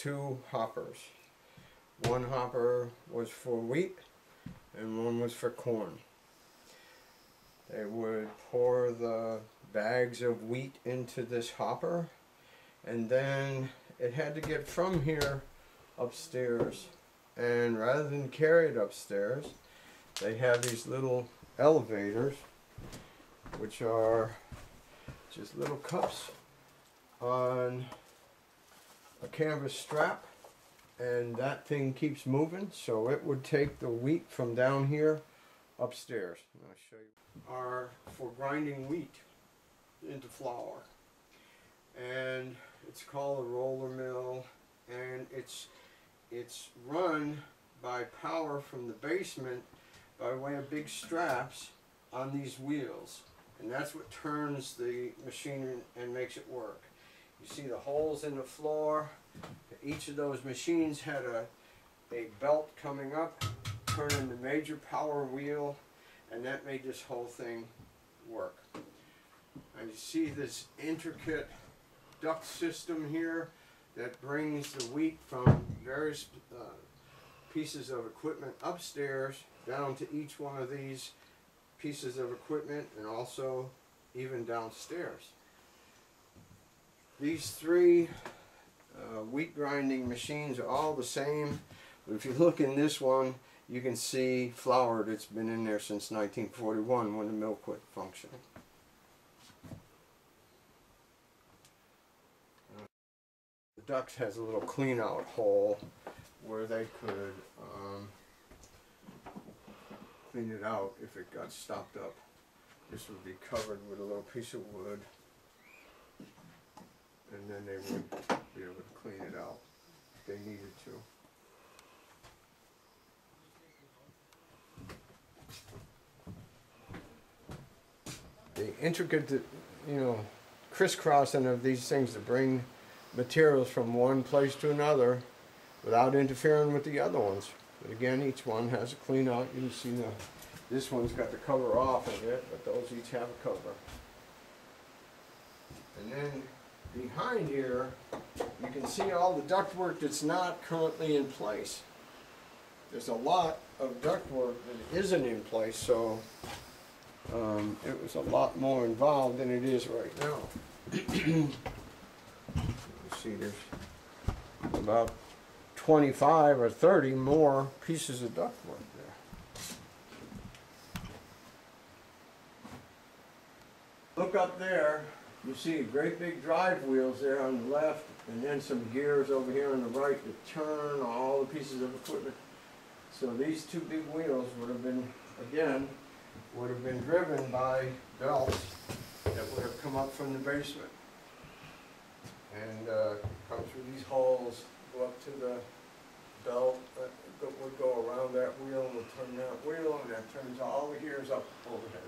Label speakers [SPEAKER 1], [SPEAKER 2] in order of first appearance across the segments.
[SPEAKER 1] two hoppers. One hopper was for wheat and one was for corn. They would pour the bags of wheat into this hopper, and then it had to get from here upstairs. And rather than carry it upstairs, they have these little elevators, which are just little cups on a canvas strap, and that thing keeps moving, so it would take the wheat from down here upstairs. And I'll show you. Are for grinding wheat into flour, and it's called a roller mill, and it's run by power from the basement by way of big straps on these wheels, and that's what turns the machine and makes it work. You see the holes in the floor. Each of those machines had a belt coming up, turning the major power wheel, and that made this whole thing work. And you see this intricate duct system here that brings the wheat from various pieces of equipment upstairs down to each one of these pieces of equipment, and also even downstairs. These three wheat grinding machines are all the same, but if you look in this one, you can see flour that's been in there since 1941 when the mill quit functioning. The duct has a little clean out hole where they could clean it out if it got stopped up. This would be covered with a little piece of wood, and then they would be able to clean it out if they needed to. The intricate, crisscrossing of these things to bring materials from one place to another without interfering with the other ones. But again, each one has a clean out. You can see this one's got the cover off of it, but those each have a cover. And then behind here, you can see all the ductwork that's not currently in place. There's a lot of ductwork that isn't in place, so it was a lot more involved than it is right now. You see, there's about 25 or 30 more pieces of ductwork there. Look up there, you see great big drive wheels there on the left, and then some gears over here on the right to turn all the pieces of equipment. So these two big wheels would have been, again, driven by belts that would have come up from the basement and come through these holes, go up to the belt that would go around that wheel and would turn that wheel, and that turns all the gears up overhead.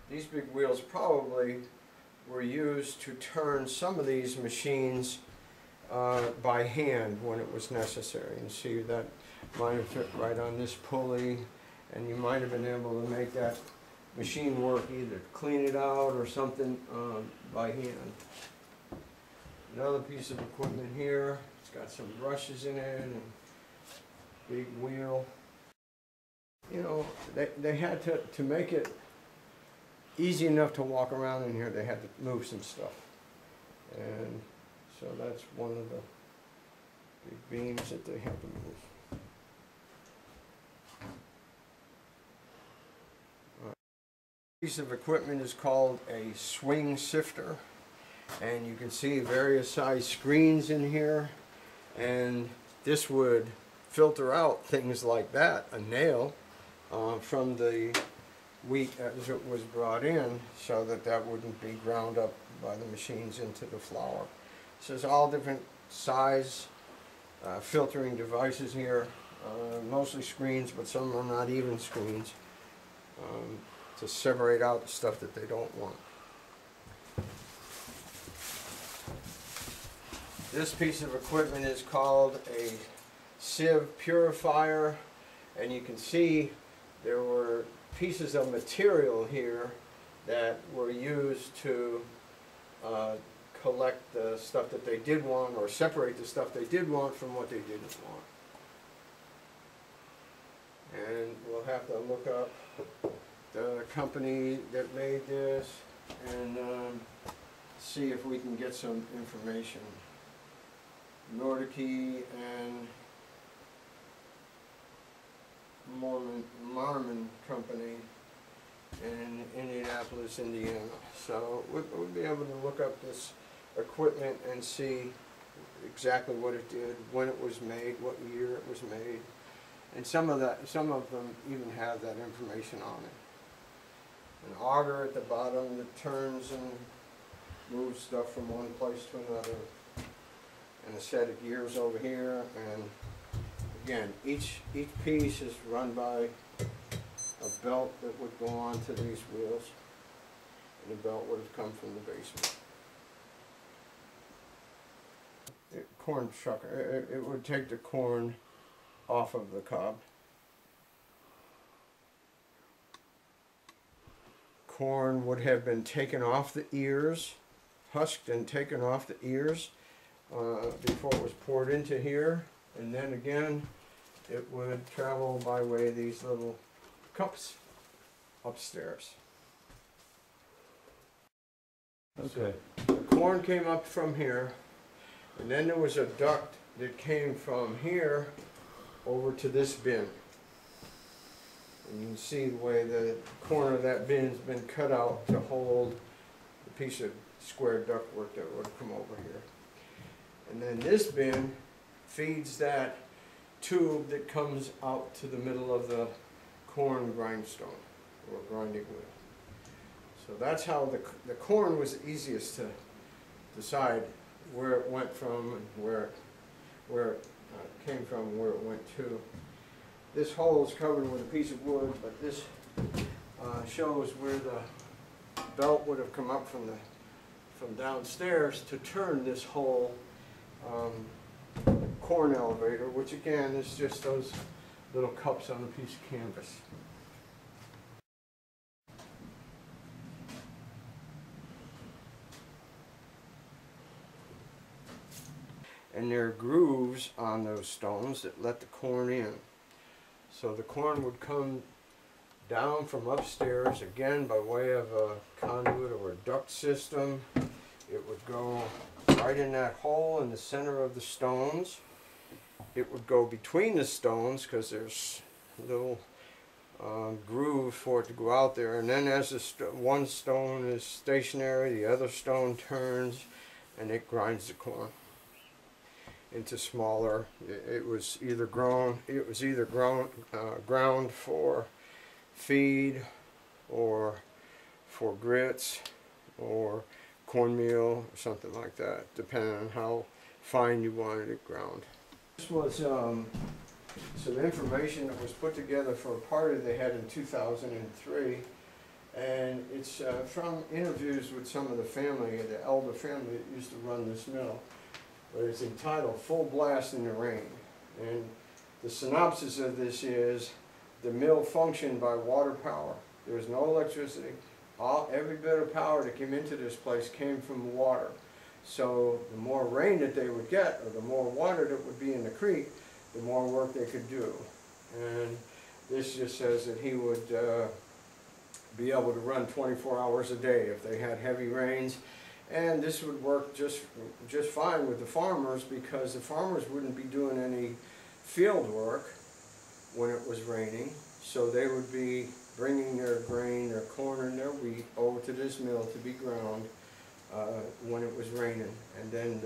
[SPEAKER 1] These big wheels probably were used to turn some of these machines by hand when it was necessary. And see, that might have fit right on this pulley, and you might have been able to make that machine work, either clean it out or something by hand. Another piece of equipment here, it's got some brushes in it and big wheel. You know, they had to make it easy enough to walk around in here, they had to move some stuff. And so that's one of the big beams that they had to move. Piece of equipment is called a swing sifter, and you can see various size screens in here, and this would filter out things like that, a nail, from the wheat as it was brought in, so that wouldn't be ground up by the machines into the flour. So there's all different size filtering devices here, mostly screens, but some are not even screens, to separate out the stuff that they don't want. This piece of equipment is called a sieve purifier, and you can see there were pieces of material here that were used to collect the stuff that they did want, or separate the stuff they did want from what they didn't want. And we'll have to look up the company that made this and see if we can get some information. Nordicke and Marmon Company in Indianapolis, Indiana. So we'll be able to look up this equipment and see exactly what it did, when it was made, what year it was made, and some of them even have that information on it. An auger at the bottom that turns and moves stuff from one place to another, and a set of gears over here. And again, each piece is run by a belt that would go onto these wheels, and the belt would have come from the basement. Corn shucker, it would take the corn off of the cob. Corn would have been taken off the ears, husked and taken off the ears before it was poured into here, and then again it would travel by way of these little cups upstairs.
[SPEAKER 2] Okay.
[SPEAKER 1] So the corn came up from here, and then there was a duct that came from here over to this bin. And you can see the way the corner of that bin's been cut out to hold the piece of square ductwork that would come over here. And then this bin feeds that tube that comes out to the middle of the corn grindstone, or grinding wheel. So that's how the corn was the easiest to decide where it went from and where it came from, where it went to. This hole is covered with a piece of wood, but this shows where the belt would have come up from downstairs to turn this whole corn elevator, which again is just those little cups on a piece of canvas. And there are grooves on those stones that let the corn in. So the corn would come down from upstairs, again by way of a conduit or a duct system. It would go right in that hole in the center of the stones. It would go between the stones because there's little grooves for it to go out there. And then as one stone is stationary, the other stone turns and it grinds the corn into smaller. It was either ground for feed or for grits or cornmeal or something like that, depending on how fine you wanted it ground. This was some information that was put together for a party they had in 2003, and it's from interviews with some of the family, the elder family that used to run this mill. But it's entitled Full Blast in the Rain. And the synopsis of this is, the mill functioned by water power. There was no electricity. Every bit of power that came into this place came from water. So the more rain that they would get, or the more water that would be in the creek, the more work they could do. And this just says that he would be able to run 24 hours a day if they had heavy rains. And this would work just fine with the farmers, because the farmers wouldn't be doing any field work when it was raining. So they would be bringing their grain, their corn and their wheat over to this mill to be ground when it was raining. And then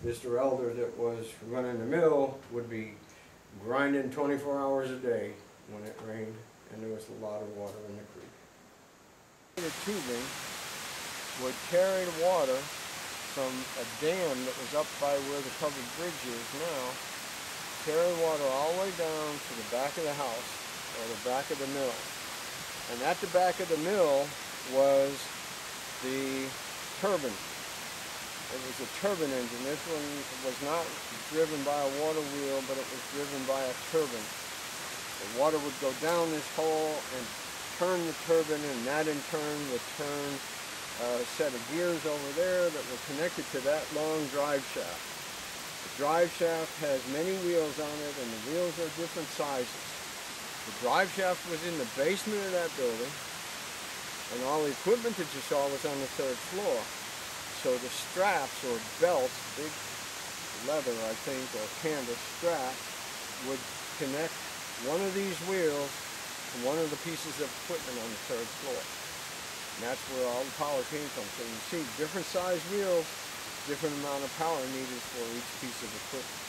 [SPEAKER 1] Mr. Elder that was running the mill would be grinding 24 hours a day when it rained and there was a lot of water in the creek. The tubing would carry the water from a dam that was up by where the covered bridge is now, carry the water all the way down to the back of the house, or the back of the mill. And at the back of the mill was the turbine. It was a turbine engine. This one was not driven by a water wheel, but it was driven by a turbine. The water would go down this hole and turn the turbine, and that in turn would turn set of gears over there that were connected to that long drive shaft. The drive shaft has many wheels on it, and the wheels are different sizes. The drive shaft was in the basement of that building, and all the equipment that you saw was on the 3rd floor. So the straps or belts, big leather I think, or canvas strap, would connect one of these wheels to one of the pieces of equipment on the 3rd floor. And that's where all the power came from. So you see, different size wheels, different amount of power needed for each piece of equipment.